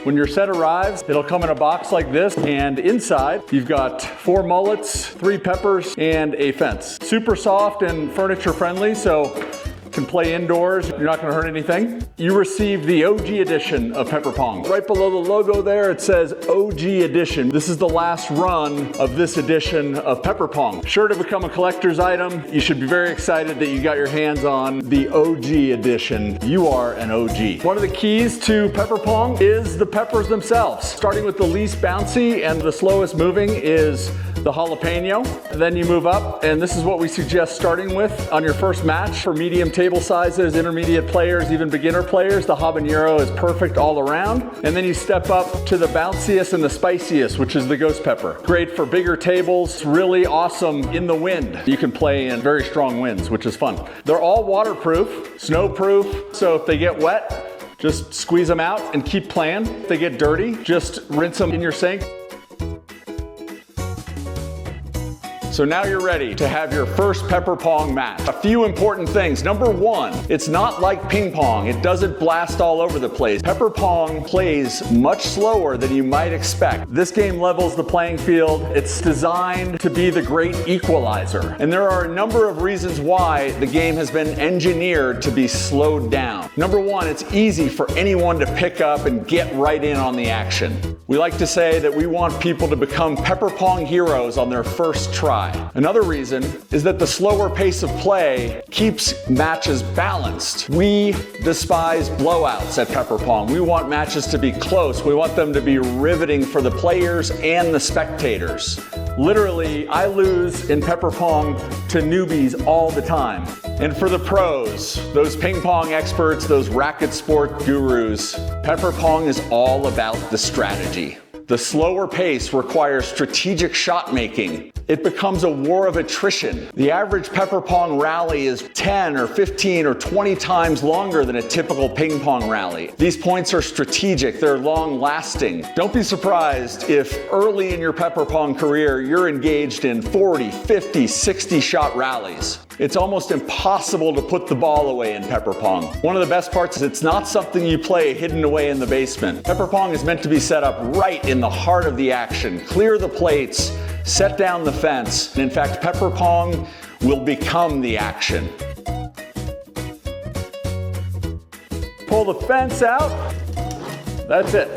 When your set arrives, it'll come in a box like this, and inside you've got 4 mullets, 3 peppers, and a fence. Super soft and furniture friendly, so can play indoors, you're not gonna hurt anything. You received the OG edition of Pepper Pong. Right below the logo there, it says OG edition. This is the last run of this edition of Pepper Pong. Sure to become a collector's item. You should be very excited that you got your hands on the OG edition. You are an OG. One of the keys to Pepper Pong is the peppers themselves. Starting with the least bouncy and the slowest moving is the jalapeno. Then you move up, and this is what we suggest starting with on your first match. For medium table sizes, intermediate players, even beginner players, the habanero is perfect all around. And then you step up to the bounciest and the spiciest, which is the ghost pepper. Great for bigger tables, really awesome in the wind. You can play in very strong winds, which is fun. They're all waterproof, snowproof, so if they get wet, just squeeze them out and keep playing. If they get dirty, just rinse them in your sink. So now you're ready to have your first Pepper Pong match. A few important things. Number 1, it's not like ping pong. It doesn't blast all over the place. Pepper Pong plays much slower than you might expect. This game levels the playing field. It's designed to be the great equalizer. And there are a number of reasons why the game has been engineered to be slowed down. Number 1, it's easy for anyone to pick up and get right in on the action. We like to say that we want people to become Pepper Pong heroes on their first try. Another reason is that the slower pace of play keeps matches balanced. We despise blowouts at Pepper Pong. We want matches to be close. We want them to be riveting for the players and the spectators. Literally, I lose in Pepper Pong to newbies all the time. And for the pros, those ping pong experts, those racket sport gurus, Pepper Pong is all about the strategy. The slower pace requires strategic shot making. It becomes a war of attrition. The average Pepper Pong rally is 10 or 15 or 20 times longer than a typical ping pong rally. These points are strategic, they're long lasting. Don't be surprised if early in your Pepper Pong career, you're engaged in 40, 50, 60 shot rallies. It's almost impossible to put the ball away in Pepper Pong. One of the best parts is it's not something you play hidden away in the basement. Pepper Pong is meant to be set up right in the heart of the action. Clear the plates, set down the fence. And in fact, Pepper Pong will become the action. Pull the fence out. That's it.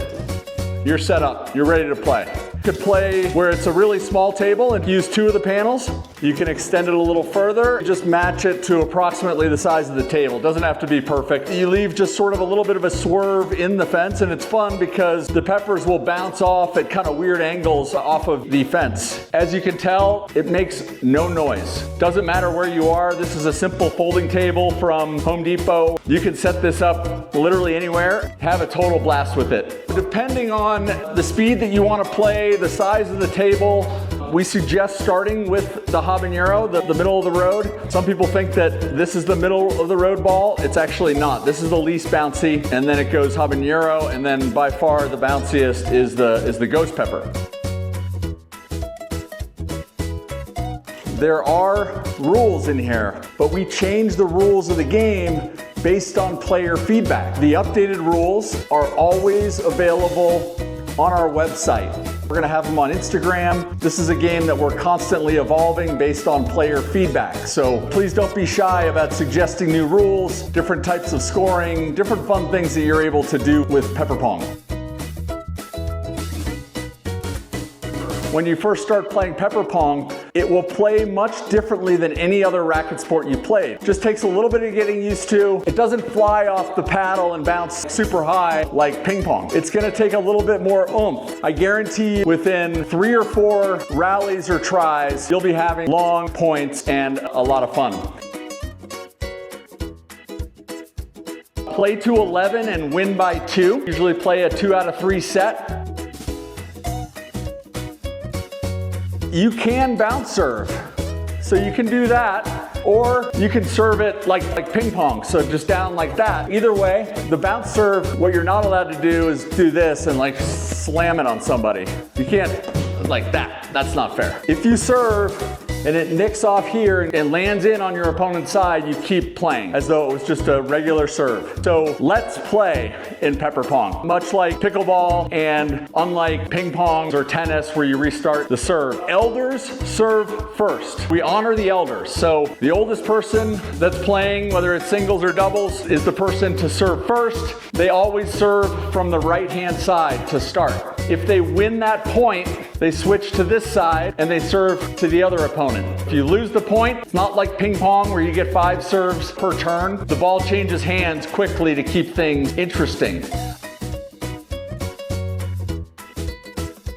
You're set up. You're ready to play. You could play where it's a really small table and use 2 of the panels. You can extend it a little further, just match it to approximately the size of the table. It doesn't have to be perfect. You leave just sort of a little bit of a swerve in the fence, and it's fun because the peppers will bounce off at kind of weird angles off of the fence. As you can tell, it makes no noise. Doesn't matter where you are. This is a simple folding table from Home Depot. You can set this up literally anywhere, have a total blast with it. Depending on the speed that you want to play, the size of the table, we suggest starting with the habanero, the middle of the road. Some people think that this is the middle of the road ball. It's actually not. This is the least bouncy, and then it goes habanero, and then by far the bounciest is the ghost pepper. There are rules in here, but we change the rules of the game based on player feedback. The updated rules are always available on our website. We're gonna have them on Instagram. This is a game that we're constantly evolving based on player feedback. So please don't be shy about suggesting new rules, different types of scoring, different fun things that you're able to do with Pepper Pong. When you first start playing Pepper Pong, it will play much differently than any other racket sport you played. Just takes a little bit of getting used to. It doesn't fly off the paddle and bounce super high like ping pong. It's gonna take a little bit more oomph. I guarantee within 3 or 4 rallies or tries, you'll be having long points and a lot of fun. Play to 11 and win by 2. Usually play a 2 out of 3 set. You can bounce serve, so you can do that, or you can serve it like ping pong, so just down like that. Either way, the bounce serve, what you're not allowed to do is do this and like slam it on somebody. You can't like that. That's not fair. If you serve and it nicks off here and lands in on your opponent's side, you keep playing as though it was just a regular serve. So let's play in pepper pong. Much like pickleball and unlike ping pong or tennis where you restart the serve, elders serve first. We honor the elders. So the oldest person that's playing, whether it's singles or doubles, is the person to serve first. They always serve from the right-hand side to start. If they win that point, they switch to this side and they serve to the other opponent. If you lose the point, it's not like ping pong where you get 5 serves per turn. The ball changes hands quickly to keep things interesting.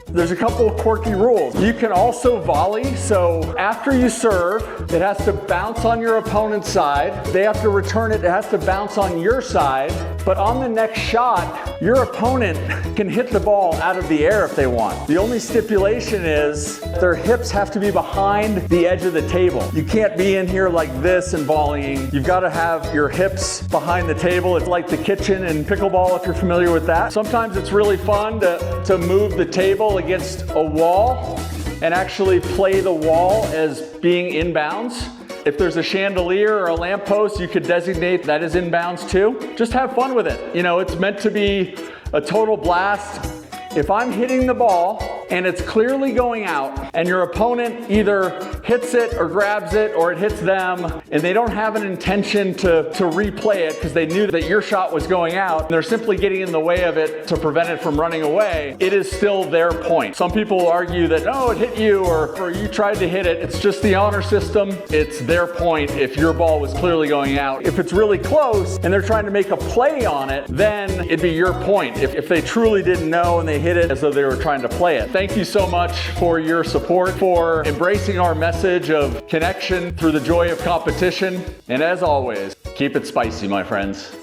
There's a couple of quirky rules. You can also volley, so after you serve, it has to bounce on your opponent's side. They have to return it, it has to bounce on your side. But on the next shot, your opponent can hit the ball out of the air if they want. The only stipulation is their hips have to be behind the edge of the table. You can't be in here like this and volleying. You've got to have your hips behind the table. It's like the kitchen in pickleball if you're familiar with that. Sometimes it's really fun to move the table against a wall and actually play the wall as being inbounds. If there's a chandelier or a lamppost, you could designate that as inbounds too. Just have fun with it. You know, it's meant to be a total blast. If I'm hitting the ball and it's clearly going out and your opponent either hits it or grabs it or it hits them and they don't have an intention to replay it because they knew that your shot was going out and they're simply getting in the way of it to prevent it from running away, it is still their point. Some people will argue that, oh, it hit you or you tried to hit it. It's just the honor system. It's their point if your ball was clearly going out. If it's really close and they're trying to make a play on it, then it'd be your point. If they truly didn't know and they hit it as though they were trying to play it. Thank you so much for your support, for embracing our message of connection through the joy of competition. And as always, keep it spicy, my friends.